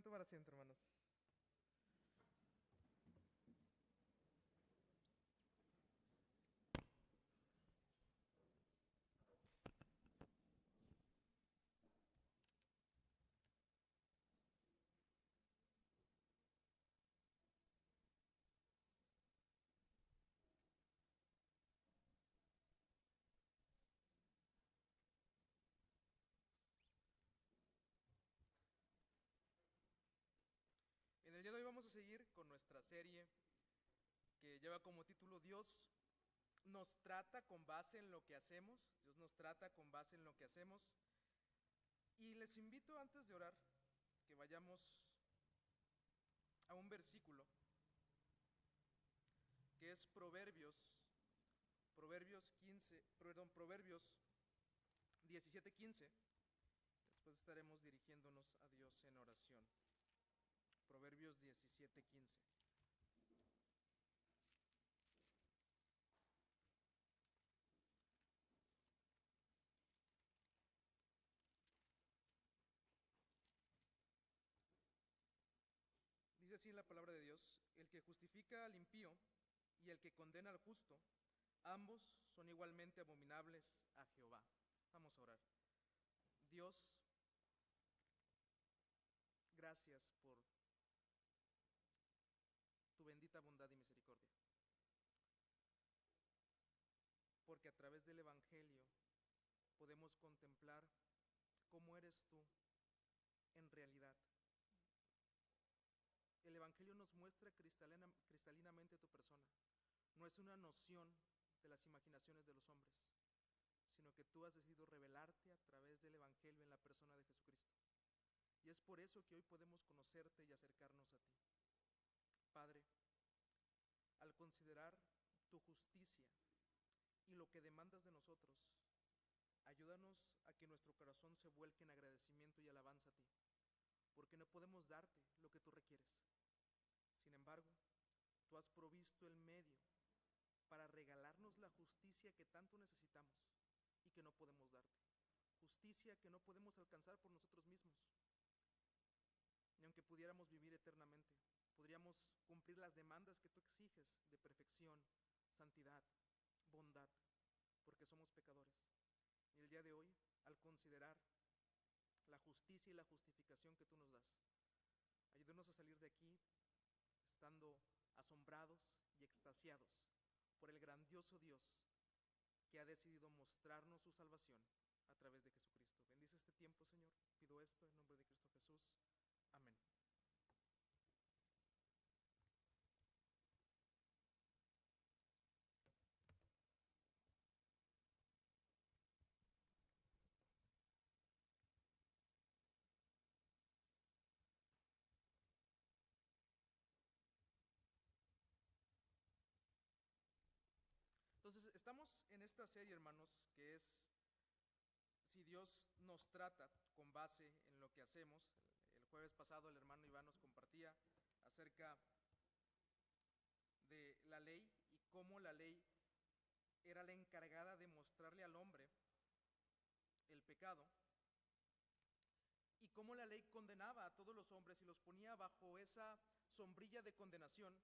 Pueden tomar asiento, hermanos. En el día de hoy vamos a seguir con nuestra serie que lleva como título Dios nos trata con base en lo que hacemos. Dios nos trata con base en lo que hacemos. Y les invito antes de orar que vayamos a un versículo que es Proverbios 17:15. Después estaremos dirigiéndonos a Dios en oración. Proverbios 17:15. Dice así la palabra de Dios: el que justifica al impío y el que condena al justo, ambos son igualmente abominables a Jehová. Vamos a orar. Dios, gracias por tu bendita bondad y misericordia, porque a través del Evangelio podemos contemplar cómo eres tú en realidad. El Evangelio nos muestra cristalinamente tu persona. No es una noción de las imaginaciones de los hombres, sino que tú has decidido revelarte a través del Evangelio en la persona de Jesucristo. Y es por eso que hoy podemos conocerte y acercarnos a ti. Padre, al considerar tu justicia y lo que demandas de nosotros, ayúdanos a que nuestro corazón se vuelque en agradecimiento y alabanza a ti, porque no podemos darte lo que tú requieres. Sin embargo, tú has provisto el medio para regalarnos la justicia que tanto necesitamos y que no podemos darte. Justicia que no podemos alcanzar por nosotros mismos. Ni aunque pudiéramos vivir eternamente, podríamos cumplir las demandas que tú exiges de perfección, santidad, bondad, porque somos pecadores. Y el día de hoy, al considerar la justicia y la justificación que tú nos das, ayúdanos a salir de aquí estando asombrados y extasiados por el grandioso Dios que ha decidido mostrarnos su salvación a través de Jesucristo. Bendice este tiempo, Señor. Pido esto en nombre de Cristo Jesús. Amén. Entonces, estamos en esta serie, hermanos, que es si Dios nos trata con base en lo que hacemos. El jueves pasado el hermano Iván nos compartía acerca de la ley y cómo la ley era la encargada de mostrarle al hombre el pecado y cómo la ley condenaba a todos los hombres y los ponía bajo esa sombrilla de condenación,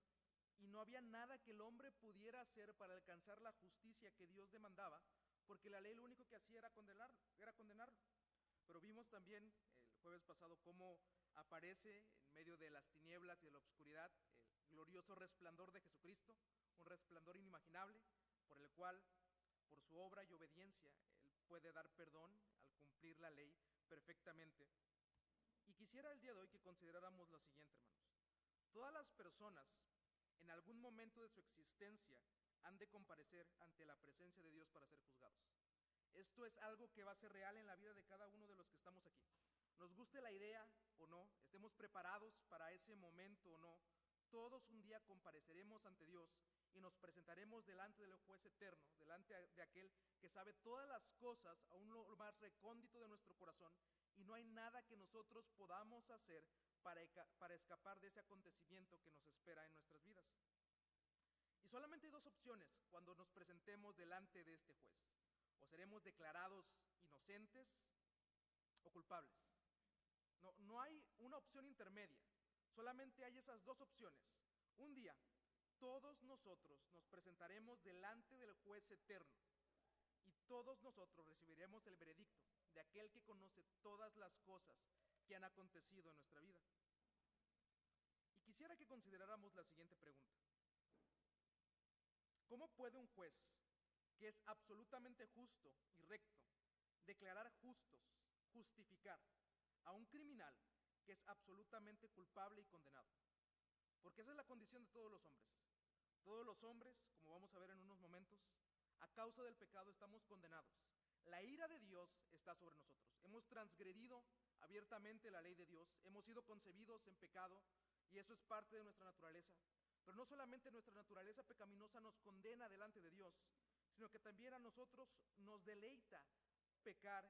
y no había nada que el hombre pudiera hacer para alcanzar la justicia que Dios demandaba, porque la ley lo único que hacía era condenarlo. Pero vimos también el jueves pasado cómo aparece en medio de las tinieblas y de la oscuridad el glorioso resplandor de Jesucristo, un resplandor inimaginable por el cual, por su obra y obediencia, Él puede dar perdón al cumplir la ley perfectamente. Y quisiera el día de hoy que consideráramos lo siguiente, hermanos. Todas las personas en algún momento de su existencia han de comparecer ante la presencia de Dios para ser juzgados. Esto es algo que va a ser real en la vida de cada uno de los que estamos aquí. Nos guste la idea o no, estemos preparados para ese momento o no, todos un día compareceremos ante Dios y nos presentaremos delante del juez eterno, delante de aquel que sabe todas las cosas aún lo más recóndito de nuestro corazón, y no hay nada que nosotros podamos hacer para escapar de ese acontecimiento que nos espera en nuestras vidas. Y solamente hay dos opciones cuando nos presentemos delante de este juez: o seremos declarados inocentes o culpables. No hay una opción intermedia. Solamente hay esas dos opciones. Un día, todos nosotros nos presentaremos delante del juez eterno y todos nosotros recibiremos el veredicto de aquel que conoce todas las cosas que han acontecido en nuestra vida. Y quisiera que consideráramos la siguiente pregunta. ¿Cómo puede un juez, que es absolutamente justo y recto, declarar justificar a un criminal que es absolutamente culpable y condenado? Porque esa es la condición de todos los hombres. Todos los hombres, como vamos a ver en unos momentos, a causa del pecado estamos condenados. La ira de Dios está sobre nosotros. Hemos transgredido abiertamente la ley de Dios, hemos sido concebidos en pecado y eso es parte de nuestra naturaleza. Pero no solamente nuestra naturaleza pecaminosa nos condena delante de Dios, sino que también a nosotros nos deleita pecar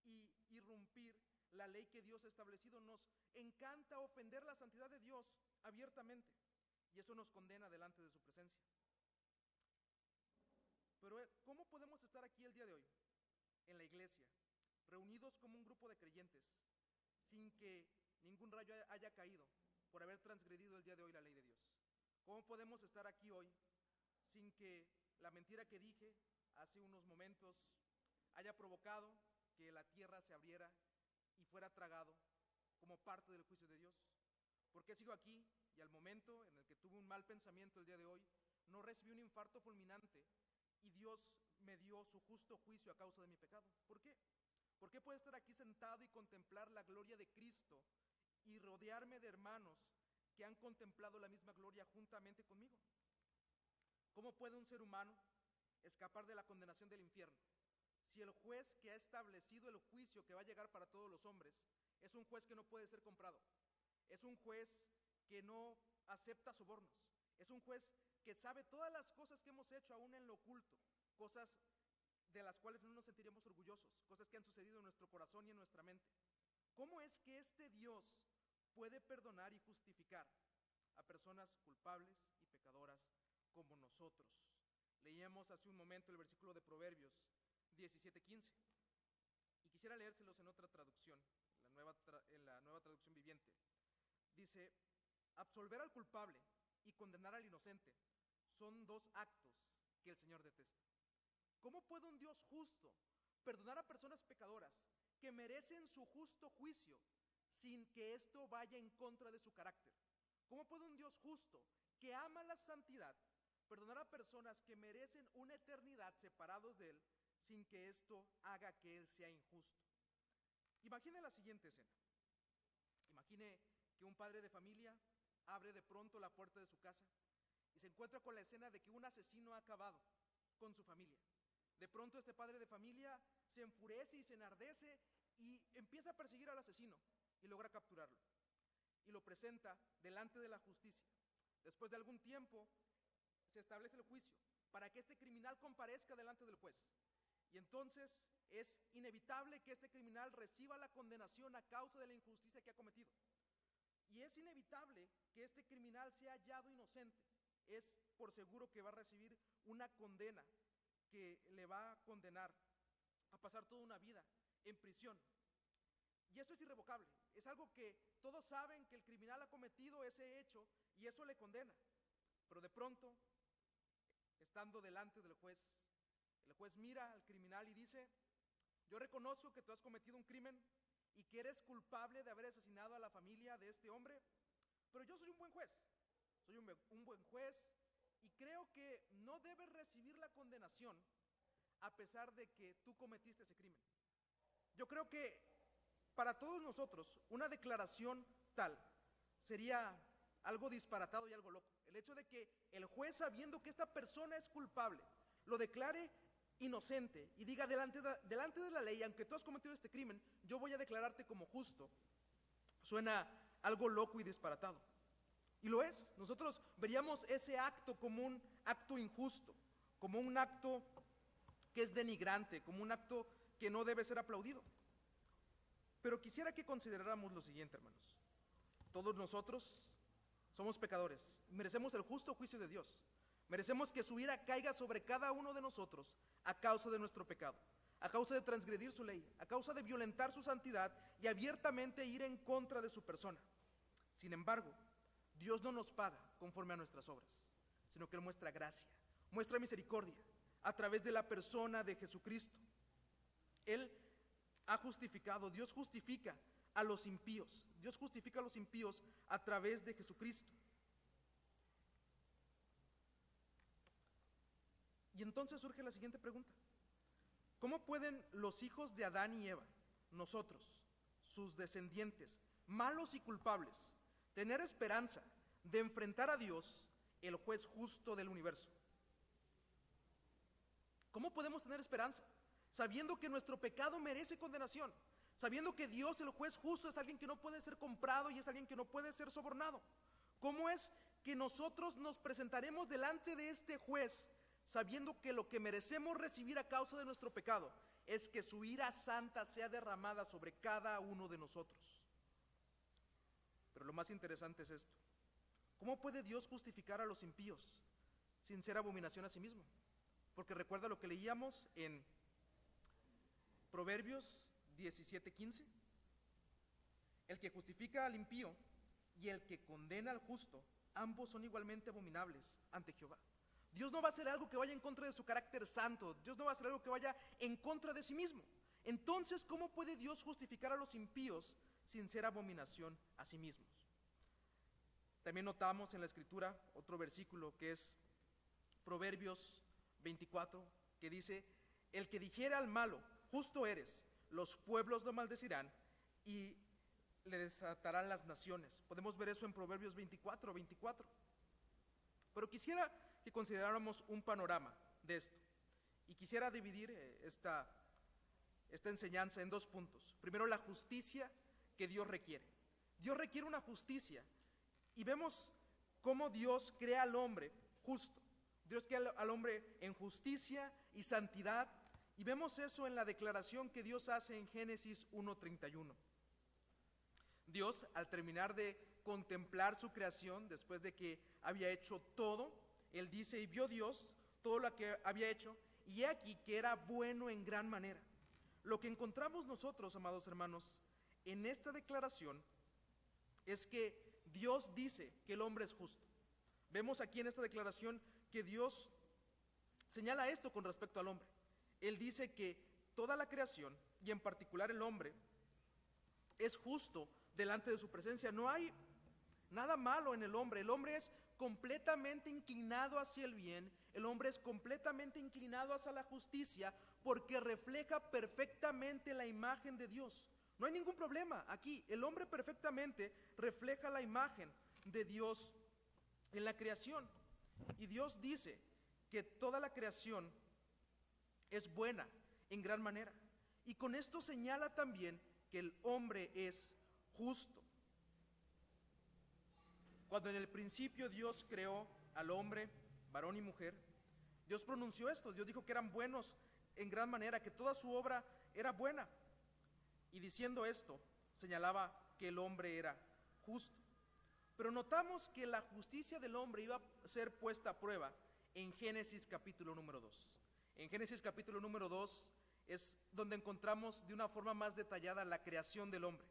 y irrumpir la ley que Dios ha establecido. Nos encanta ofender la santidad de Dios abiertamente y eso nos condena delante de su presencia. Pero ¿cómo podemos estar aquí el día de hoy, en la iglesia, reunidos como un grupo de creyentes, sin que ningún rayo haya caído por haber transgredido el día de hoy la ley de Dios? ¿Cómo podemos estar aquí hoy sin que la mentira que dije hace unos momentos haya provocado que la tierra se abriera y fuera tragado como parte del juicio de Dios? ¿Por qué sigo aquí y al momento en el que tuve un mal pensamiento el día de hoy, no recibí un infarto fulminante y Dios me dio su justo juicio a causa de mi pecado? ¿Por qué? ¿Por qué puedo estar aquí sentado y contemplar la gloria de Cristo y rodearme de hermanos que han contemplado la misma gloria juntamente conmigo? ¿Cómo puede un ser humano escapar de la condenación del infierno si el juez que ha establecido el juicio que va a llegar para todos los hombres es un juez que no puede ser comprado? Es un juez que no acepta sobornos. Es un juez que sabe todas las cosas que hemos hecho aún en lo oculto, cosas de las cuales no nos sentiríamos orgullosos, cosas que han sucedido en nuestro corazón y en nuestra mente. ¿Cómo es que este Dios puede perdonar y justificar a personas culpables y pecadoras como nosotros? Leíamos hace un momento el versículo de Proverbios 17:15 y quisiera leérselos en otra traducción, en la nueva traducción viviente. Dice: absolver al culpable y condenar al inocente son dos actos que el Señor detesta. ¿Cómo puede un Dios justo perdonar a personas pecadoras que merecen su justo juicio sin que esto vaya en contra de su carácter? ¿Cómo puede un Dios justo que ama la santidad perdonar a personas que merecen una eternidad separados de Él sin que esto haga que Él sea injusto? Imagine la siguiente escena. Imagine que un padre de familia abre de pronto la puerta de su casa y se encuentra con la escena de que un asesino ha acabado con su familia. De pronto este padre de familia se enfurece y se enardece y empieza a perseguir al asesino y logra capturarlo y lo presenta delante de la justicia. Después de algún tiempo se establece el juicio para que este criminal comparezca delante del juez. Y entonces es inevitable que este criminal reciba la condenación a causa de la injusticia que ha cometido. Y es inevitable que este criminal sea hallado inocente. Es por seguro que va a recibir una condena que le va a condenar a pasar toda una vida en prisión. Y eso es irrevocable. Es algo que todos saben que el criminal ha cometido ese hecho y eso le condena. Pero de pronto, estando delante del juez, el juez mira al criminal y dice: yo reconozco que tú has cometido un crimen y que eres culpable de haber asesinado a la familia de este hombre, pero yo soy un buen juez, un buen juez y creo que no debes recibir la condenación a pesar de que tú cometiste ese crimen. Yo creo que para todos nosotros una declaración tal sería algo disparatado y algo loco. El hecho de que el juez, sabiendo que esta persona es culpable, lo declare inocente y diga delante de la ley: aunque tú has cometido este crimen, yo voy a declararte como justo, suena algo loco y disparatado. Y lo es. Nosotros veríamos ese acto como un acto injusto, como un acto que es denigrante, como un acto que no debe ser aplaudido. Pero quisiera que consideráramos lo siguiente, hermanos. Todos nosotros somos pecadores, merecemos el justo juicio de Dios. Merecemos que su ira caiga sobre cada uno de nosotros a causa de nuestro pecado. a causa de transgredir su ley, a causa de violentar su santidad y abiertamente ir en contra de su persona. Sin embargo, Dios no nos paga conforme a nuestras obras, sino que Él muestra gracia, muestra misericordia a través de la persona de Jesucristo. Él ha justificado, Dios justifica a los impíos, Dios justifica a los impíos a través de Jesucristo. Y entonces surge la siguiente pregunta: ¿cómo pueden los hijos de Adán y Eva, nosotros, sus descendientes, malos y culpables, tener esperanza de enfrentar a Dios, el juez justo del universo? ¿Cómo podemos tener esperanza sabiendo que nuestro pecado merece condenación? Sabiendo que Dios, el juez justo, es alguien que no puede ser comprado y es alguien que no puede ser sobornado. ¿Cómo es que nosotros nos presentaremos delante de este juez sabiendo que lo que merecemos recibir a causa de nuestro pecado es que su ira santa sea derramada sobre cada uno de nosotros? Pero lo más interesante es esto: ¿cómo puede Dios justificar a los impíos sin ser abominación a sí mismo? Porque recuerda lo que leíamos en Proverbios 17:15. El que justifica al impío y el que condena al justo, ambos son igualmente abominables ante Jehová. Dios no va a hacer algo que vaya en contra de su carácter santo. Dios no va a hacer algo que vaya en contra de sí mismo. Entonces, ¿cómo puede Dios justificar a los impíos sin ser abominación a sí mismos? También notamos en la Escritura otro versículo que es Proverbios 24, que dice: el que dijere al malo, justo eres, los pueblos lo maldecirán y le desatarán las naciones. Podemos ver eso en Proverbios 24. Pero quisiera que consideráramos un panorama de esto. Y quisiera dividir esta enseñanza en dos puntos. Primero, la justicia que Dios requiere. Dios requiere una justicia. Y vemos cómo Dios crea al hombre justo. Dios crea al hombre en justicia y santidad. Y vemos eso en la declaración que Dios hace en Génesis 1:31. Dios, al terminar de contemplar su creación, después de que había hecho todo, Él dice: y vio Dios todo lo que había hecho, y he aquí que era bueno en gran manera. Lo que encontramos nosotros, amados hermanos, en esta declaración es que Dios dice que el hombre es justo. Vemos aquí en esta declaración que Dios señala esto con respecto al hombre. Él dice que toda la creación, y en particular el hombre, es justo delante de su presencia. No hay nada malo en el hombre. El hombre es completamente inclinado hacia el bien. El hombre es completamente inclinado hacia la justicia porque refleja perfectamente la imagen de Dios. No hay ningún problema aquí. El hombre perfectamente refleja la imagen de Dios en la creación. Y Dios dice que toda la creación es buena en gran manera. Y con esto señala también que el hombre es justo. Cuando en el principio Dios creó al hombre, varón y mujer, Dios pronunció esto. Dios dijo que eran buenos en gran manera, que toda su obra era buena. Y diciendo esto, señalaba que el hombre era justo. Pero notamos que la justicia del hombre iba a ser puesta a prueba en Génesis capítulo número 2. En Génesis capítulo número 2 es donde encontramos de una forma más detallada la creación del hombre.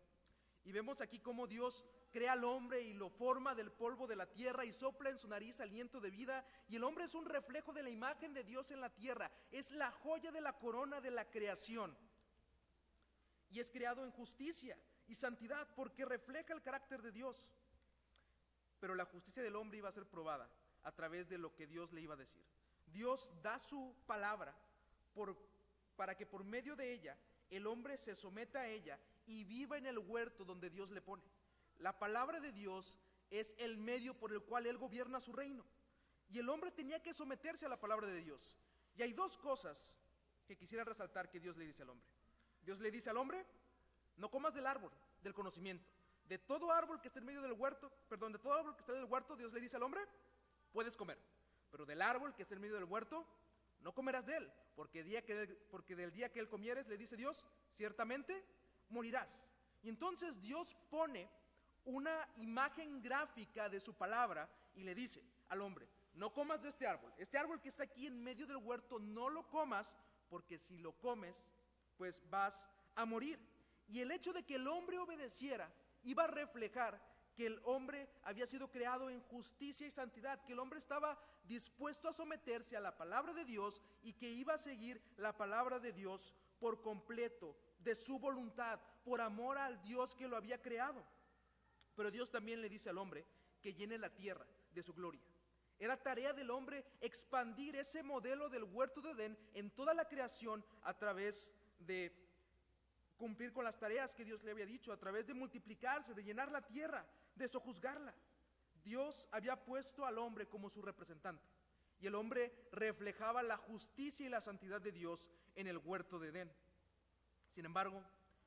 Y vemos aquí cómo Dios crea al hombre y lo forma del polvo de la tierra y sopla en su nariz aliento de vida. Y el hombre es un reflejo de la imagen de Dios en la tierra. Es la joya de la corona de la creación. Y es creado en justicia y santidad porque refleja el carácter de Dios. Pero la justicia del hombre iba a ser probada a través de lo que Dios le iba a decir. Dios da su palabra para que por medio de ella el hombre se someta a ella y viva en el huerto donde Dios le pone. La palabra de Dios es el medio por el cual Él gobierna su reino. Y el hombre tenía que someterse a la palabra de Dios. Y hay dos cosas que quisiera resaltar que Dios le dice al hombre. Dios le dice al hombre: no comas del árbol del conocimiento. De todo árbol que esté en medio del huerto, de todo árbol que está en el huerto, Dios le dice al hombre: puedes comer. Pero del árbol que esté en medio del huerto, no comerás de él, porque del día que él comieres, le dice Dios, ciertamente morirás. Y entonces Dios pone una imagen gráfica de su palabra y le dice al hombre: no comas de este árbol que está aquí en medio del huerto, no lo comas, porque si lo comes pues vas a morir. Y el hecho de que el hombre obedeciera iba a reflejar que el hombre había sido creado en justicia y santidad, que el hombre estaba dispuesto a someterse a la palabra de Dios y que iba a seguir la palabra de Dios por completo, de su voluntad, por amor al Dios que lo había creado. Pero Dios también le dice al hombre que llene la tierra de su gloria. Era tarea del hombre expandir ese modelo del huerto de Edén en toda la creación a través de cumplir con las tareas que Dios le había dicho, a través de multiplicarse, de llenar la tierra, de sojuzgarla. Dios había puesto al hombre como su representante y el hombre reflejaba la justicia y la santidad de Dios en el huerto de Edén. Sin embargo,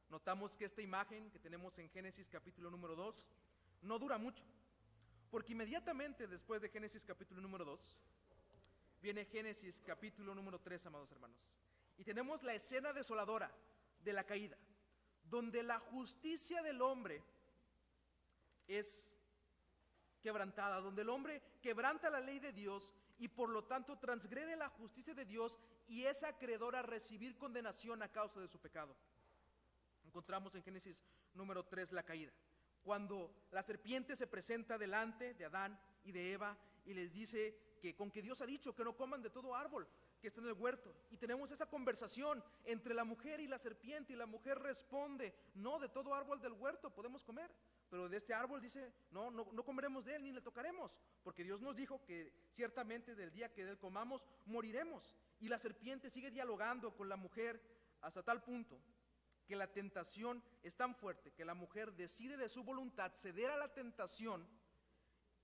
notamos que esta imagen que tenemos en Génesis capítulo número 2 no dura mucho, porque inmediatamente después de Génesis capítulo número 2 viene Génesis capítulo número 3, amados hermanos, y tenemos la escena desoladora de la caída, donde la justicia del hombre es quebrantada, donde el hombre quebranta la ley de Dios y por lo tanto transgrede la justicia de Dios y es acreedor a recibir condenación a causa de su pecado. Encontramos en Génesis número 3 la caída, cuando la serpiente se presenta delante de Adán y de Eva y les dice que con que Dios ha dicho que no coman de todo árbol que está en el huerto, y tenemos esa conversación entre la mujer y la serpiente, y la mujer responde: no, de todo árbol del huerto podemos comer, pero de este árbol dice, no comeremos de él ni le tocaremos, porque Dios nos dijo que ciertamente del día que de él comamos moriremos. Y la serpiente sigue dialogando con la mujer hasta tal punto que la tentación es tan fuerte que la mujer decide de su voluntad ceder a la tentación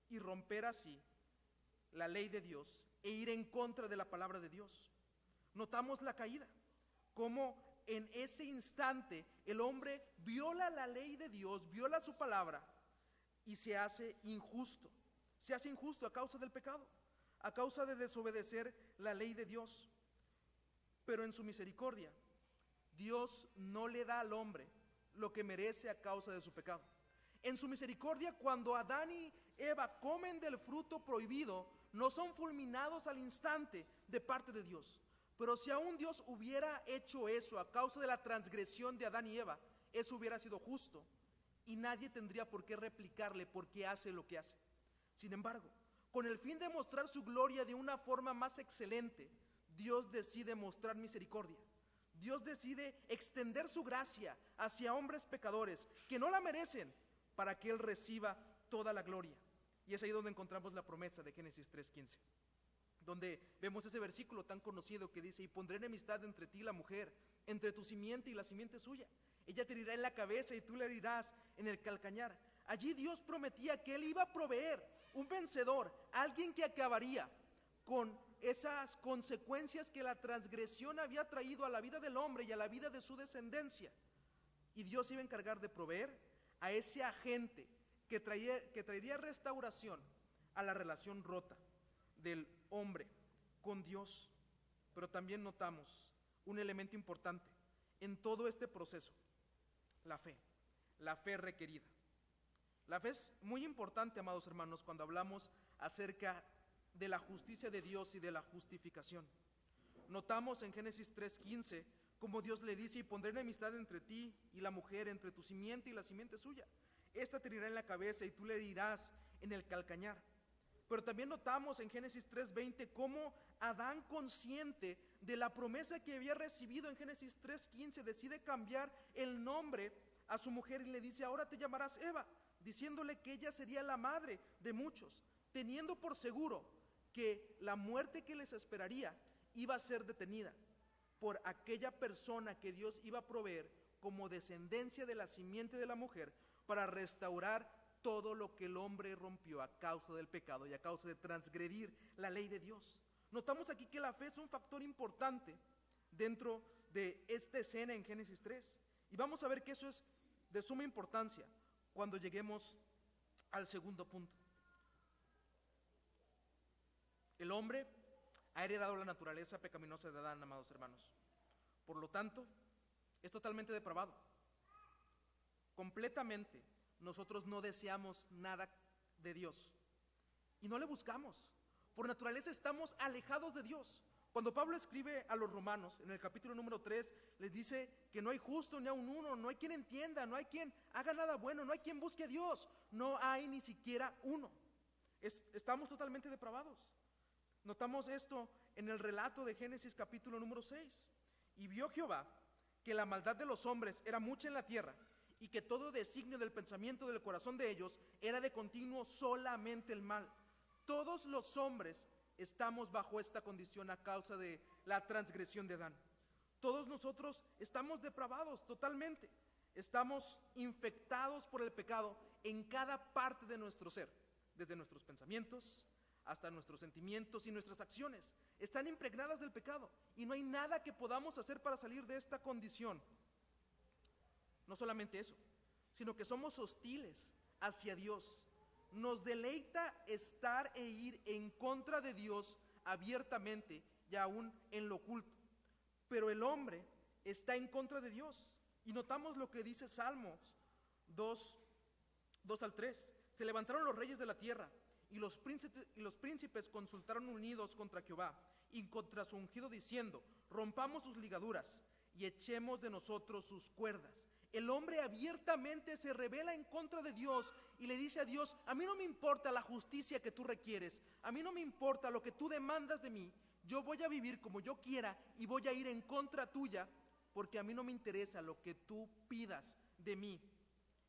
y romper así la ley de Dios e ir en contra de la palabra de Dios. Notamos la caída, cómo en ese instante el hombre viola la ley de Dios, viola su palabra y se hace injusto a causa del pecado, a causa de desobedecer la ley de Dios. Pero en su misericordia, Dios no le da al hombre lo que merece a causa de su pecado. En su misericordia, cuando Adán y Eva comen del fruto prohibido, no son fulminados al instante de parte de Dios. Pero si aún Dios hubiera hecho eso a causa de la transgresión de Adán y Eva, eso hubiera sido justo y nadie tendría por qué replicarle porque hace lo que hace. Sin embargo, con el fin de mostrar su gloria de una forma más excelente, Dios decide mostrar misericordia. Dios decide extender su gracia hacia hombres pecadores que no la merecen, para que Él reciba toda la gloria. Y es ahí donde encontramos la promesa de Génesis 3:15, donde vemos ese versículo tan conocido que dice: y pondré enemistad entre ti y la mujer, entre tu simiente y la simiente suya. Ella te herirá en la cabeza y tú le herirás en el calcañar. Allí Dios prometía que Él iba a proveer un vencedor, alguien que acabaría con esas consecuencias que la transgresión había traído a la vida del hombre y a la vida de su descendencia. Y Dios iba a encargar de proveer a ese agente que traería restauración a la relación rota del hombre con Dios. Pero también notamos un elemento importante en todo este proceso: la fe requerida. La fe es muy importante, amados hermanos, cuando hablamos acerca de la justicia de Dios y de la justificación. Notamos en Génesis 3:15 como Dios le dice: y pondré enemistad entre ti y la mujer, entre tu simiente y la simiente suya. Esta te herirá en la cabeza y tú le herirás en el calcañar. Pero también notamos en Génesis 3:20 cómo Adán, consciente de la promesa que había recibido en Génesis 3:15, decide cambiar el nombre a su mujer y le dice: ahora te llamarás Eva, diciéndole que ella sería la madre de muchos, teniendo por seguro que la muerte que les esperaría iba a ser detenida por aquella persona que Dios iba a proveer como descendencia de la simiente de la mujer para restaurar todo lo que el hombre rompió a causa del pecado y a causa de transgredir la ley de Dios. Notamos aquí que la fe es un factor importante dentro de esta escena en Génesis 3. Y vamos a ver que eso es de suma importancia cuando lleguemos al segundo punto. El hombre ha heredado la naturaleza pecaminosa de Adán, amados hermanos. Por lo tanto, es totalmente depravado. Completamente, nosotros no deseamos nada de Dios y no le buscamos. Por naturaleza estamos alejados de Dios. Cuando Pablo escribe a los romanos, en el capítulo número 3, les dice que no hay justo ni aun uno, no hay quien entienda, no hay quien haga nada bueno, no hay quien busque a Dios, no hay ni siquiera uno. Estamos totalmente depravados. Notamos esto en el relato de Génesis capítulo número 6. Y vio Jehová que la maldad de los hombres era mucha en la tierra, y que todo designio del pensamiento del corazón de ellos era de continuo solamente el mal. Todos los hombres estamos bajo esta condición a causa de la transgresión de Adán. Todos nosotros estamos depravados totalmente. Estamos infectados por el pecado en cada parte de nuestro ser, desde nuestros pensamientos hasta nuestros sentimientos y nuestras acciones. Están impregnadas del pecado y no hay nada que podamos hacer para salir de esta condición. No solamente eso, sino que somos hostiles hacia Dios. Nos deleita estar e ir en contra de Dios abiertamente y aún en lo oculto. Pero el hombre está en contra de Dios. Y notamos lo que dice Salmos 2 al 3. Se levantaron los reyes de la tierra, y los príncipes consultaron unidos contra Jehová y contra su ungido, diciendo: rompamos sus ligaduras y echemos de nosotros sus cuerdas. El hombre abiertamente se rebela en contra de Dios y le dice a Dios: a mí no me importa la justicia que tú requieres, a mí no me importa lo que tú demandas de mí, yo voy a vivir como yo quiera y voy a ir en contra tuya, porque a mí no me interesa lo que tú pidas de mí.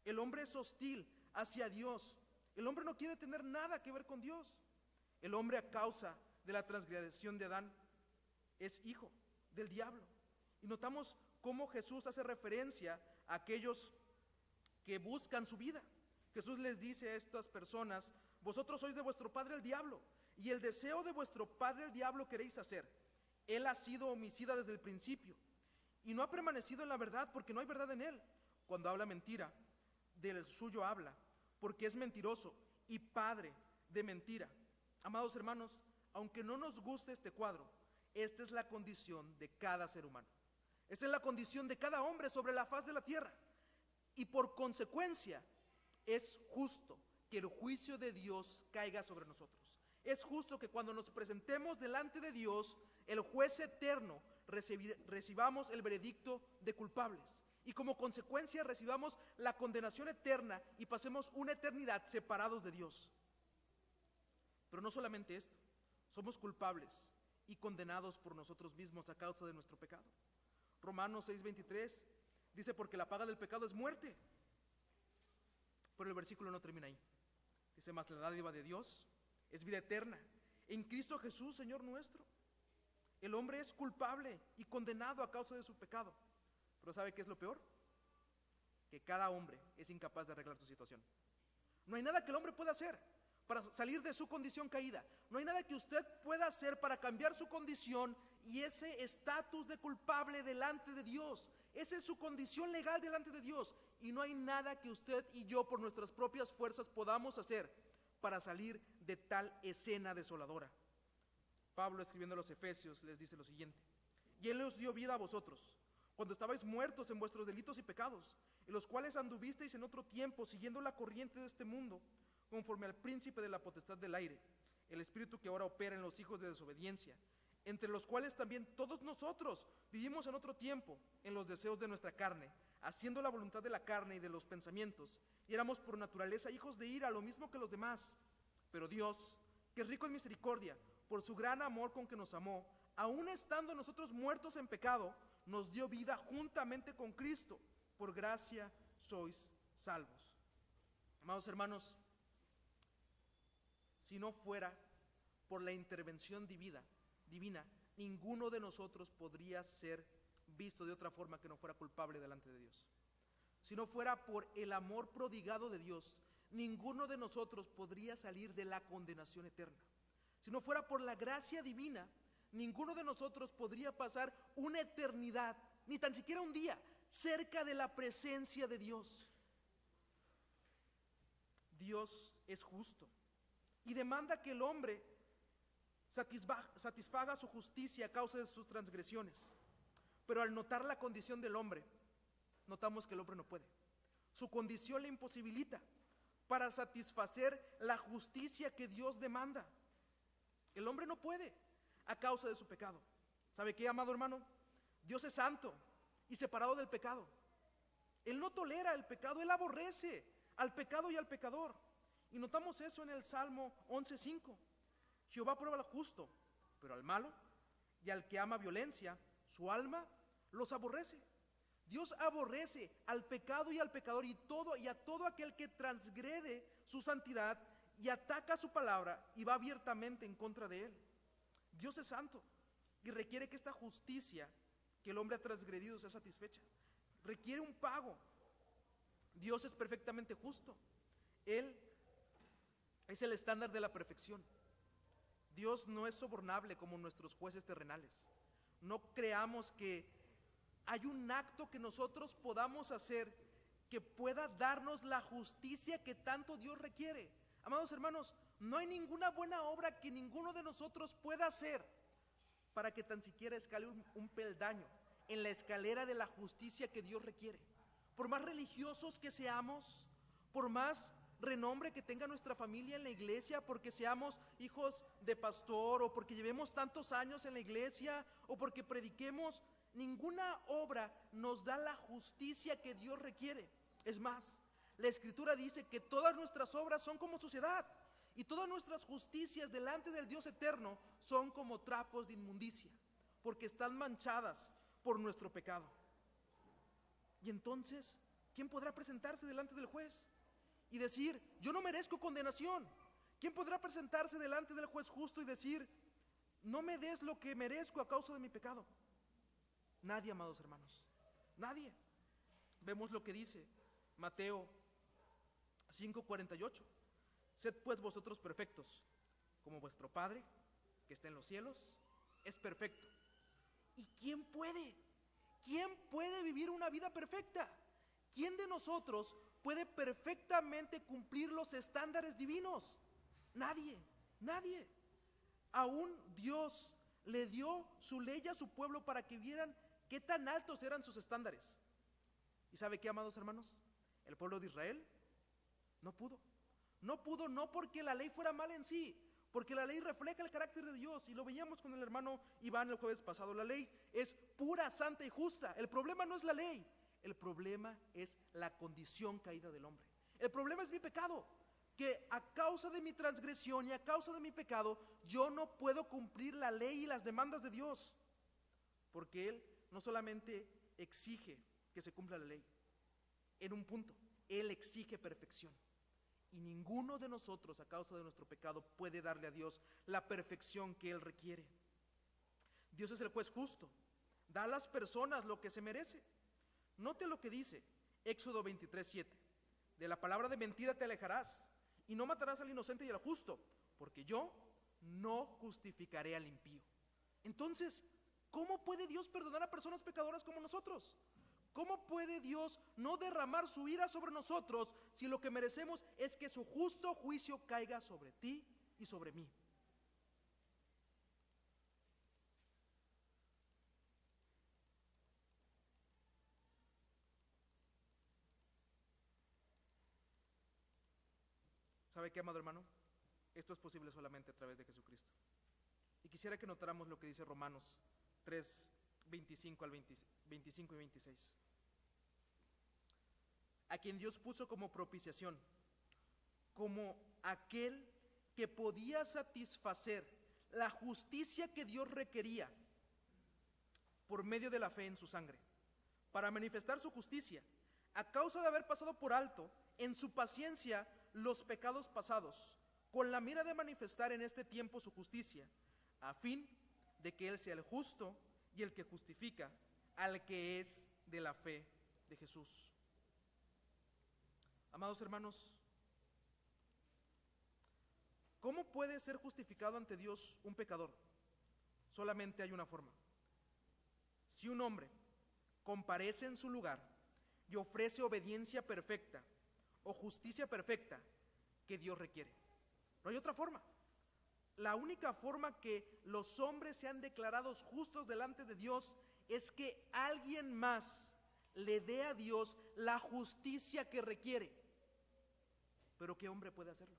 El hombre es hostil hacia Dios. El hombre no quiere tener nada que ver con Dios. El hombre, a causa de la transgresión de Adán, es hijo del diablo. Y notamos cómo Jesús hace referencia a aquellos que buscan su vida. Jesús les dice a estas personas: vosotros sois de vuestro padre el diablo, y el deseo de vuestro padre el diablo queréis hacer. Él ha sido homicida desde el principio, y no ha permanecido en la verdad, porque no hay verdad en él. Cuando habla mentira, del suyo habla, porque es mentiroso y padre de mentira. Amados hermanos, aunque no nos guste este cuadro, esta es la condición de cada ser humano. Esta es la condición de cada hombre sobre la faz de la tierra. Y por consecuencia, es justo que el juicio de Dios caiga sobre nosotros. Es justo que cuando nos presentemos delante de Dios, el juez eterno, recibamos el veredicto de culpables. Y como consecuencia recibamos la condenación eterna y pasemos una eternidad separados de Dios. Pero no solamente esto, somos culpables y condenados por nosotros mismos a causa de nuestro pecado. Romanos 6:23 dice: porque la paga del pecado es muerte. Pero el versículo no termina ahí. Dice: mas la dádiva de Dios es vida eterna en Cristo Jesús, Señor nuestro. El hombre es culpable y condenado a causa de su pecado. Pero ¿sabe qué es lo peor? Que cada hombre es incapaz de arreglar su situación. No hay nada que el hombre pueda hacer para salir de su condición caída. No hay nada que usted pueda hacer para cambiar su condición y ese estatus de culpable delante de Dios. Esa es su condición legal delante de Dios. Y no hay nada que usted y yo por nuestras propias fuerzas podamos hacer para salir de tal escena desoladora. Pablo, escribiendo a los Efesios, les dice lo siguiente: y Él os dio vida a vosotros, cuando estabais muertos en vuestros delitos y pecados, en los cuales anduvisteis en otro tiempo, siguiendo la corriente de este mundo, conforme al príncipe de la potestad del aire, el espíritu que ahora opera en los hijos de desobediencia, entre los cuales también todos nosotros vivimos en otro tiempo, en los deseos de nuestra carne, haciendo la voluntad de la carne y de los pensamientos, y éramos por naturaleza hijos de ira, lo mismo que los demás. Pero Dios, que es rico en misericordia, por su gran amor con que nos amó, aun estando nosotros muertos en pecado, nos dio vida juntamente con Cristo. Por gracia sois salvos. Amados hermanos, si no fuera por la intervención divina, ninguno de nosotros podría ser visto de otra forma que no fuera culpable delante de Dios. Si no fuera por el amor prodigado de Dios, ninguno de nosotros podría salir de la condenación eterna. Si no fuera por la gracia divina, ninguno de nosotros podría pasar una eternidad, ni tan siquiera un día, cerca de la presencia de Dios. Dios es justo y demanda que el hombre satisfaga su justicia a causa de sus transgresiones. Pero al notar la condición del hombre, notamos que el hombre no puede. Su condición le imposibilita para satisfacer la justicia que Dios demanda. El hombre no puede a causa de su pecado. ¿Sabe qué, amado hermano? Dios es santo y separado del pecado. Él no tolera el pecado, Él aborrece al pecado y al pecador. Y notamos eso en el Salmo 11:5. Jehová prueba al justo, pero al malo y al que ama violencia, su alma los aborrece. Dios aborrece al pecado y al pecador y a todo aquel que transgrede su santidad y ataca su palabra y va abiertamente en contra de él. Dios es santo y requiere que esta justicia que el hombre ha transgredido sea satisfecha. Requiere un pago. Dios es perfectamente justo. Él es el estándar de la perfección. Dios no es sobornable como nuestros jueces terrenales. No creamos que hay un acto que nosotros podamos hacer que pueda darnos la justicia que tanto Dios requiere. Amados hermanos, no hay ninguna buena obra que ninguno de nosotros pueda hacer para que tan siquiera escale un peldaño en la escalera de la justicia que Dios requiere. Por más religiosos que seamos, por más renombre que tenga nuestra familia en la iglesia, porque seamos hijos de pastor o porque llevemos tantos años en la iglesia o porque prediquemos, ninguna obra nos da la justicia que Dios requiere. Es más, la Escritura dice que todas nuestras obras son como suciedad y todas nuestras justicias delante del Dios eterno son como trapos de inmundicia, porque están manchadas por nuestro pecado. Y entonces, ¿quién podrá presentarse delante del juez y decir, yo no merezco condenación? ¿Quién podrá presentarse delante del juez justo y decir, no me des lo que merezco a causa de mi pecado? Nadie, amados hermanos, nadie. Vemos lo que dice Mateo 5:48. Sed pues vosotros perfectos, como vuestro Padre que está en los cielos es perfecto. ¿Y quién puede? ¿Quién puede vivir una vida perfecta? ¿Quién de nosotros puede perfectamente cumplir los estándares divinos? Nadie, nadie. Aún Dios le dio su ley a su pueblo para que vieran qué tan altos eran sus estándares. ¿Y sabe qué, amados hermanos? El pueblo de Israel no pudo. No pudo, no porque la ley fuera mala en sí, porque la ley refleja el carácter de Dios, y lo veíamos con el hermano Iván el jueves pasado. La ley es pura, santa y justa. El problema no es la ley, el problema es la condición caída del hombre. El problema es mi pecado, que a causa de mi transgresión y a causa de mi pecado, yo no puedo cumplir la ley y las demandas de Dios, porque Él no solamente exige que se cumpla la ley, en un punto, Él exige perfección. Y ninguno de nosotros, a causa de nuestro pecado, puede darle a Dios la perfección que Él requiere. Dios es el juez justo, da a las personas lo que se merece. Note lo que dice Éxodo 23:7. De la palabra de mentira te alejarás, y no matarás al inocente y al justo, porque yo no justificaré al impío. Entonces, ¿cómo puede Dios perdonar a personas pecadoras como nosotros? ¿Cómo puede Dios no derramar su ira sobre nosotros si lo que merecemos es que su justo juicio caiga sobre ti y sobre mí? ¿Sabe qué, amado hermano? Esto es posible solamente a través de Jesucristo. Y quisiera que notáramos lo que dice Romanos 3, 25 y 26. A quien Dios puso como propiciación, como aquel que podía satisfacer la justicia que Dios requería por medio de la fe en su sangre, para manifestar su justicia, a causa de haber pasado por alto en su paciencia los pecados pasados, con la mira de manifestar en este tiempo su justicia, a fin de que Él sea el justo y el que justifica al que es de la fe de Jesús. Amados hermanos, ¿cómo puede ser justificado ante Dios un pecador? Solamente hay una forma. Si un hombre comparece en su lugar y ofrece obediencia perfecta o justicia perfecta que Dios requiere. No hay otra forma. La única forma que los hombres sean declarados justos delante de Dios es que alguien más le dé a Dios la justicia que requiere. Pero ¿qué hombre puede hacerlo?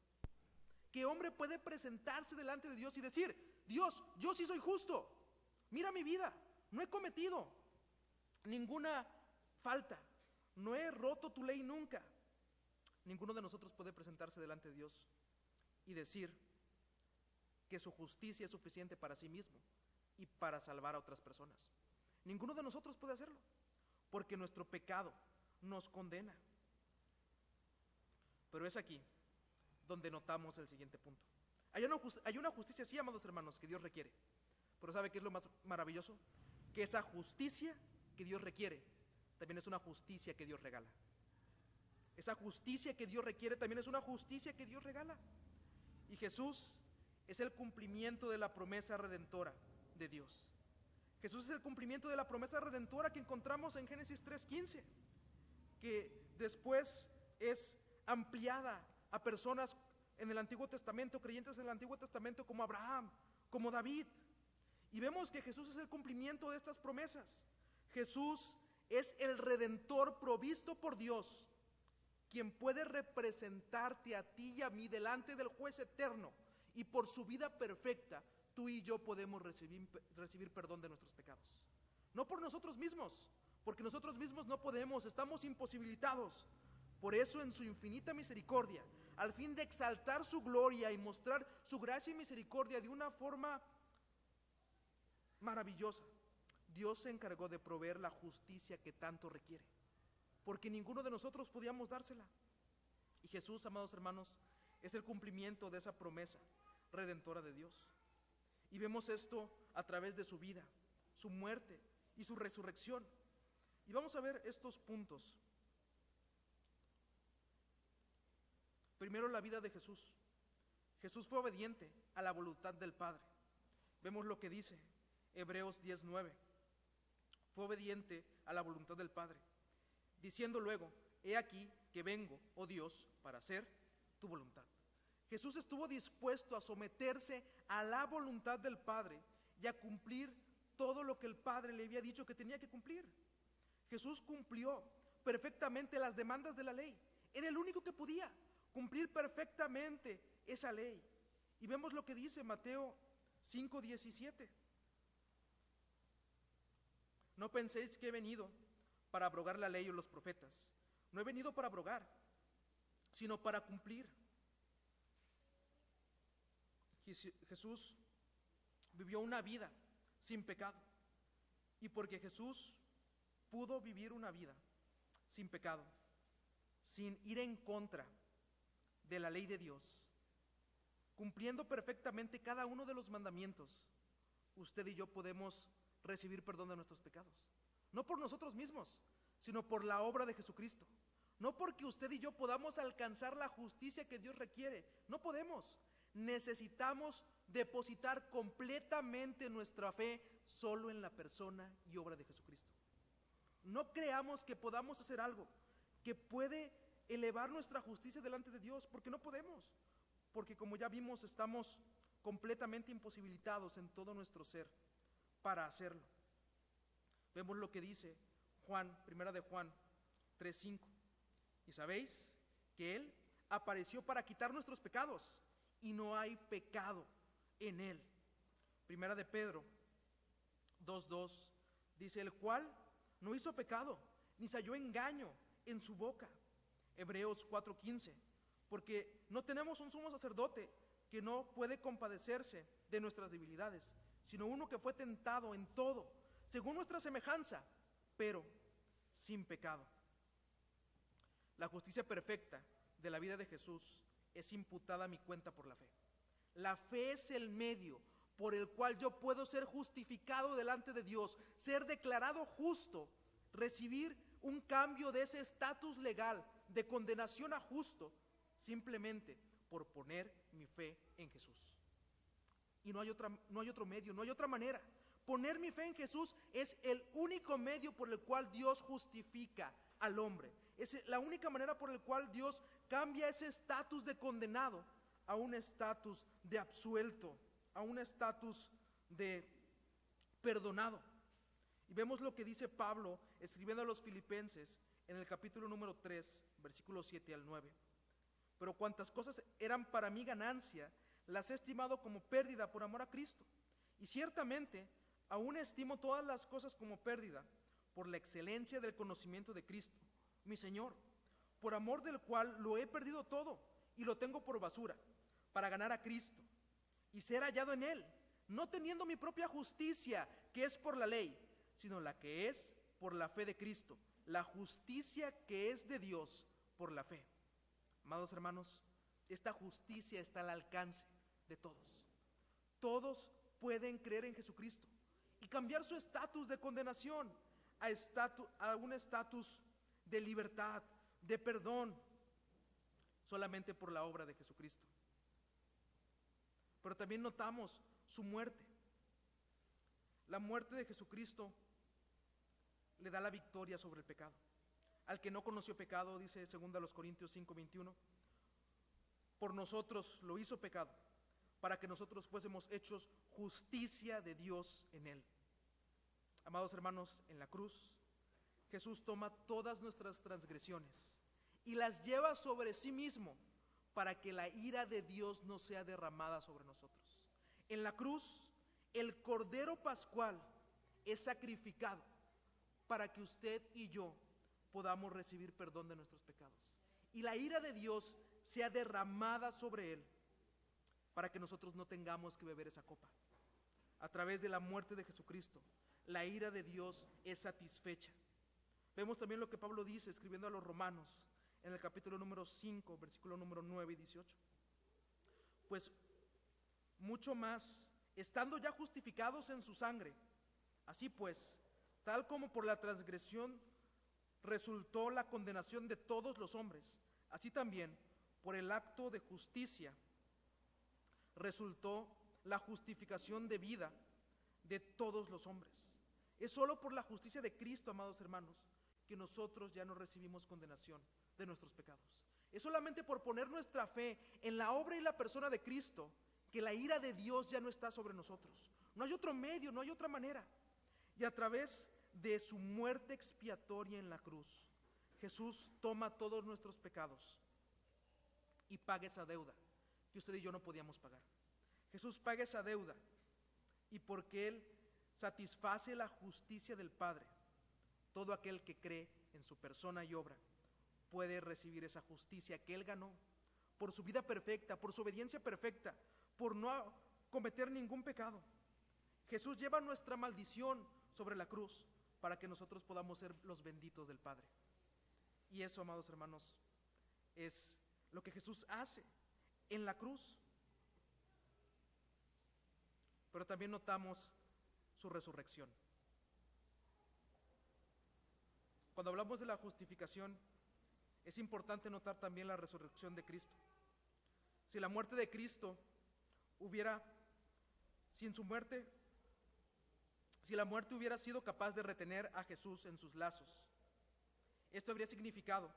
¿Qué hombre puede presentarse delante de Dios y decir, Dios, yo sí soy justo? Mira mi vida, no he cometido ninguna falta, no he roto tu ley nunca. Ninguno de nosotros puede presentarse delante de Dios y decir que su justicia es suficiente para sí mismo y para salvar a otras personas. Ninguno de nosotros puede hacerlo, porque nuestro pecado nos condena. Pero es aquí donde notamos el siguiente punto. Hay una justicia, sí, amados hermanos, que Dios requiere. Pero ¿sabe qué es lo más maravilloso? Que esa justicia que Dios requiere también es una justicia que Dios regala. Esa justicia que Dios requiere también es una justicia que Dios regala. Y Jesús es el cumplimiento de la promesa redentora de Dios. Jesús es el cumplimiento de la promesa redentora que encontramos en Génesis 3:15, que después es ampliada a personas en el Antiguo Testamento, creyentes en el Antiguo Testamento como Abraham, como David. Y vemos que Jesús es el cumplimiento de estas promesas. Jesús es el Redentor provisto por Dios, quien puede representarte a ti y a mí delante del juez eterno, y por su vida perfecta tú y yo podemos recibir perdón de nuestros pecados. No por nosotros mismos, porque nosotros mismos no podemos, estamos imposibilitados. Por eso, en su infinita misericordia, al fin de exaltar su gloria y mostrar su gracia y misericordia de una forma maravillosa, Dios se encargó de proveer la justicia que tanto requiere, porque ninguno de nosotros podíamos dársela. Y Jesús, amados hermanos, es el cumplimiento de esa promesa redentora de Dios. Y vemos esto a través de su vida, su muerte y su resurrección. Y vamos a ver estos puntos. Primero, la vida de Jesús. Jesús fue obediente a la voluntad del Padre. Vemos lo que dice Hebreos 10:9. Fue obediente a la voluntad del Padre, diciendo luego: he aquí que vengo, oh Dios, para hacer tu voluntad. Jesús estuvo dispuesto a someterse a la voluntad del Padre y a cumplir todo lo que el Padre le había dicho que tenía que cumplir. Jesús cumplió perfectamente las demandas de la ley. Era el único que podía cumplir perfectamente esa ley. Y vemos lo que dice Mateo 5:17. No penséis que he venido para abrogar la ley o los profetas. No he venido para abrogar, sino para cumplir. Jesús vivió una vida sin pecado. Y porque Jesús pudo vivir una vida sin pecado, sin ir en contra de la ley de Dios, cumpliendo perfectamente cada uno de los mandamientos, usted y yo podemos recibir perdón de nuestros pecados. No por nosotros mismos, sino por la obra de Jesucristo. No porque usted y yo podamos alcanzar la justicia que Dios requiere. No podemos. Necesitamos depositar completamente nuestra fe solo en la persona y obra de Jesucristo. No creamos que podamos hacer algo que puede elevar nuestra justicia delante de Dios, porque no podemos. Porque, como ya vimos, estamos completamente imposibilitados en todo nuestro ser para hacerlo. Vemos lo que dice Primera de Juan 3:5. Y sabéis que Él apareció para quitar nuestros pecados, y no hay pecado en Él. Primera de Pedro 2:2 dice: el cual no hizo pecado, ni se halló engaño en su boca. Hebreos 4:15. Porque no tenemos un sumo sacerdote que no puede compadecerse de nuestras debilidades, sino uno que fue tentado en todo, según nuestra semejanza, pero sin pecado. La justicia perfecta de la vida de Jesús es imputada a mi cuenta por la fe. La fe es el medio por el cual yo puedo ser justificado delante de Dios, ser declarado justo, recibir un cambio de ese estatus legal de condenación a justo, simplemente por poner mi fe en Jesús. Y no hay otro medio, no hay otra manera. Poner mi fe en Jesús es el único medio por el cual Dios justifica al hombre. Es la única manera por la cual Dios cambia ese estatus de condenado a un estatus de absuelto, a un estatus de perdonado. Y vemos lo que dice Pablo escribiendo a los Filipenses en el capítulo número 3, versículos 7 al 9. Pero cuantas cosas eran para mí ganancia, las he estimado como pérdida por amor a Cristo. Y ciertamente Aún estimo todas las cosas como pérdida por la excelencia del conocimiento de Cristo, mi Señor, por amor del cual lo he perdido todo y lo tengo por basura, para ganar a Cristo y ser hallado en Él, no teniendo mi propia justicia, que es por la ley, sino la que es por la fe de Cristo, la justicia que es de Dios por la fe. Amados hermanos, esta justicia está al alcance de todos. Todos pueden creer en Jesucristo y cambiar su estatus de condenación a un estatus de libertad, de perdón, solamente por la obra de Jesucristo. Pero también notamos su muerte. La muerte de Jesucristo le da la victoria sobre el pecado. Al que no conoció pecado, dice 2 Corintios 5:21, por nosotros lo hizo pecado, para que nosotros fuésemos hechos justicia de Dios en él. Amados hermanos, en la cruz Jesús toma todas nuestras transgresiones y las lleva sobre sí mismo para que la ira de Dios no sea derramada sobre nosotros. En la cruz, el Cordero Pascual es sacrificado para que usted y yo podamos recibir perdón de nuestros pecados. Y la ira de Dios sea derramada sobre él para que nosotros no tengamos que beber esa copa. A través de la muerte de Jesucristo, la ira de Dios es satisfecha. Vemos también lo que Pablo dice escribiendo a los Romanos en el capítulo número 5, versículo número 9 y 18. Pues mucho más, estando ya justificados en su sangre, así pues, tal como por la transgresión resultó la condenación de todos los hombres, así también por el acto de justicia resultó la justificación de vida de todos los hombres. Es solo por la justicia de Cristo, amados hermanos, que nosotros ya no recibimos condenación de nuestros pecados. Es solamente por poner nuestra fe en la obra y la persona de Cristo que la ira de Dios ya no está sobre nosotros. No hay otro medio, no hay otra manera. Y a través de su muerte expiatoria en la cruz, Jesús toma todos nuestros pecados y paga esa deuda que usted y yo no podíamos pagar. Jesús paga esa deuda, y porque Él satisface la justicia del Padre, todo aquel que cree en su persona y obra puede recibir esa justicia que Él ganó por su vida perfecta, por su obediencia perfecta, por no cometer ningún pecado. Jesús lleva nuestra maldición sobre la cruz para que nosotros podamos ser los benditos del Padre. Y eso, amados hermanos, es lo que Jesús hace en la cruz. Pero también notamos su resurrección. Cuando hablamos de la justificación, es importante notar también la resurrección de Cristo. Si la muerte de Cristo si la muerte hubiera sido capaz de retener a Jesús en sus lazos, esto habría significado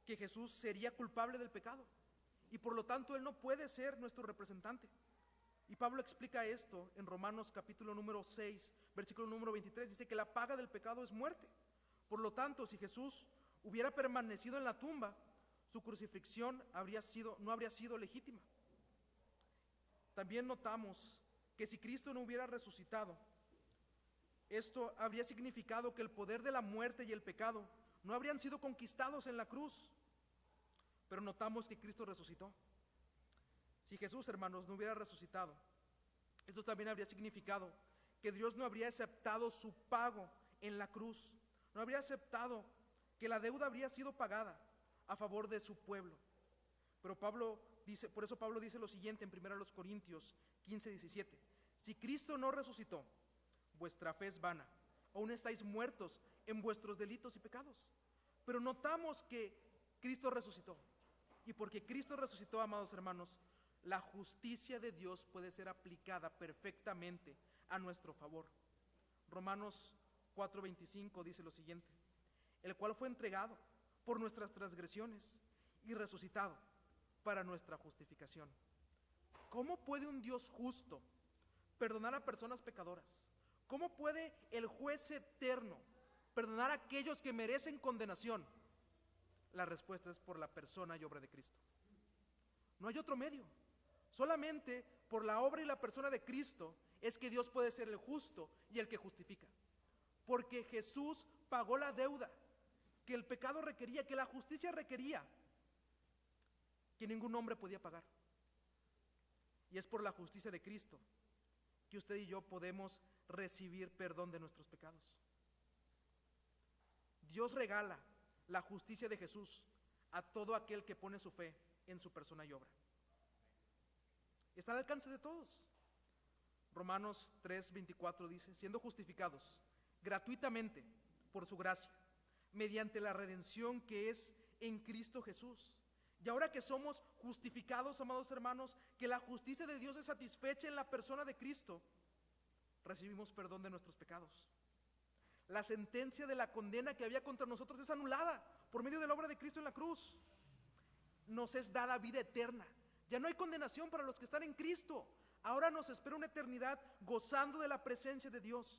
que Jesús sería culpable del pecado y por lo tanto Él no puede ser nuestro representante. Y Pablo explica esto en Romanos capítulo número 6, versículo número 23, dice que la paga del pecado es muerte. Por lo tanto, si Jesús hubiera permanecido en la tumba, su crucifixión no habría sido legítima. También notamos que si Cristo no hubiera resucitado, esto habría significado que el poder de la muerte y el pecado no habrían sido conquistados en la cruz. Pero notamos que Cristo resucitó. Si Jesús, hermanos, no hubiera resucitado, esto también habría significado que Dios no habría aceptado su pago en la cruz, no habría aceptado que la deuda habría sido pagada a favor de su pueblo. Pero por eso Pablo dice lo siguiente en 1 Corintios 15:17: si Cristo no resucitó, vuestra fe es vana, aún estáis muertos en vuestros delitos y pecados. Pero notamos que Cristo resucitó, y porque Cristo resucitó, amados hermanos, la justicia de Dios puede ser aplicada perfectamente a nuestro favor. Romanos 4:25 dice lo siguiente: el cual fue entregado por nuestras transgresiones y resucitado para nuestra justificación. ¿Cómo puede un Dios justo perdonar a personas pecadoras? ¿Cómo puede el juez eterno perdonar a aquellos que merecen condenación? La respuesta es por la persona y obra de Cristo. No hay otro medio. Solamente por la obra y la persona de Cristo es que Dios puede ser el justo y el que justifica. Porque Jesús pagó la deuda que el pecado requería, que la justicia requería, que ningún hombre podía pagar. Y es por la justicia de Cristo que usted y yo podemos recibir perdón de nuestros pecados. Dios regala la justicia de Jesús a todo aquel que pone su fe en su persona y obra. Está al alcance de todos. Romanos 3:24 dice: siendo justificados gratuitamente por su gracia, mediante la redención que es en Cristo Jesús. Y ahora que somos justificados, amados hermanos, que la justicia de Dios es satisfecha en la persona de Cristo, recibimos perdón de nuestros pecados. La sentencia de la condena que había contra nosotros es anulada por medio de la obra de Cristo en la cruz. Nos es dada vida eterna. Ya no hay condenación para los que están en Cristo. Ahora nos espera una eternidad gozando de la presencia de Dios.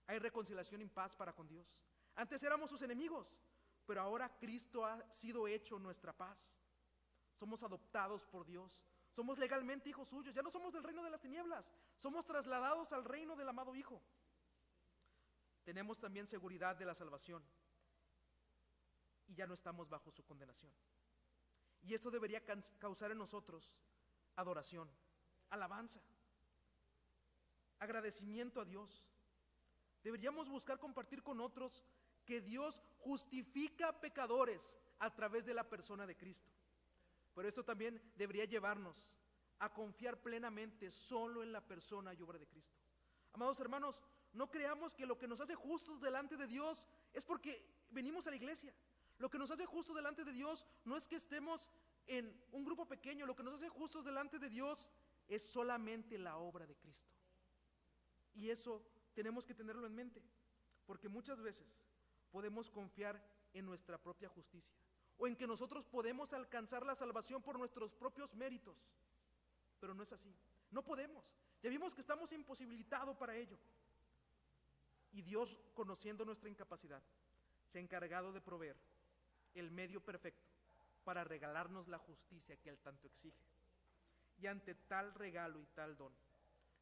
Hay reconciliación y paz para con Dios. Antes éramos sus enemigos, pero ahora Cristo ha sido hecho nuestra paz. Somos adoptados por Dios. Somos legalmente hijos suyos. Ya no somos del reino de las tinieblas. Somos trasladados al reino del amado Hijo. Tenemos también seguridad de la salvación. Y ya no estamos bajo su condenación. Y esto debería causar en nosotros adoración, alabanza, agradecimiento a Dios. Deberíamos buscar compartir con otros que Dios justifica pecadores a través de la persona de Cristo. Pero eso también debería llevarnos a confiar plenamente solo en la persona y obra de Cristo. Amados hermanos, no creamos que lo que nos hace justos delante de Dios es porque venimos a la iglesia. Lo que nos hace justos delante de Dios no es que estemos en un grupo pequeño. Lo que nos hace justos delante de Dios es solamente la obra de Cristo. Y eso tenemos que tenerlo en mente, porque muchas veces podemos confiar en nuestra propia justicia o en que nosotros podemos alcanzar la salvación por nuestros propios méritos. Pero no es así. No podemos. Ya vimos que estamos imposibilitados para ello. Y Dios, conociendo nuestra incapacidad, se ha encargado de proveer el medio perfecto para regalarnos la justicia que Él tanto exige. Y ante tal regalo y tal don,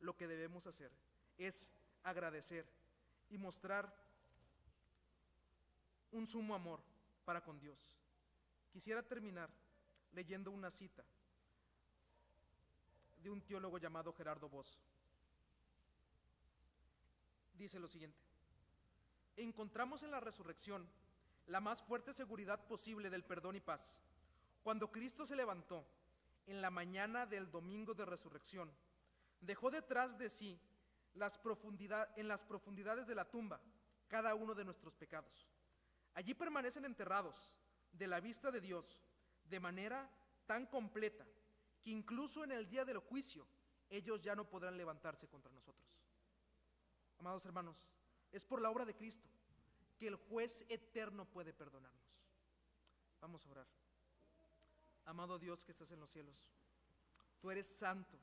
lo que debemos hacer es agradecer y mostrar un sumo amor para con Dios. Quisiera terminar leyendo una cita de un teólogo llamado Gerardo Voss. Dice lo siguiente: encontramos en la resurrección la más fuerte seguridad posible del perdón y paz. Cuando Cristo se levantó en la mañana del domingo de resurrección, dejó detrás de sí en las profundidades de la tumba cada uno de nuestros pecados. Allí permanecen enterrados de la vista de Dios de manera tan completa que incluso en el día del juicio ellos ya no podrán levantarse contra nosotros. Amados hermanos, es por la obra de Cristo que el juez eterno puede perdonarnos. Vamos a orar. Amado Dios que estás en los cielos, tú eres santo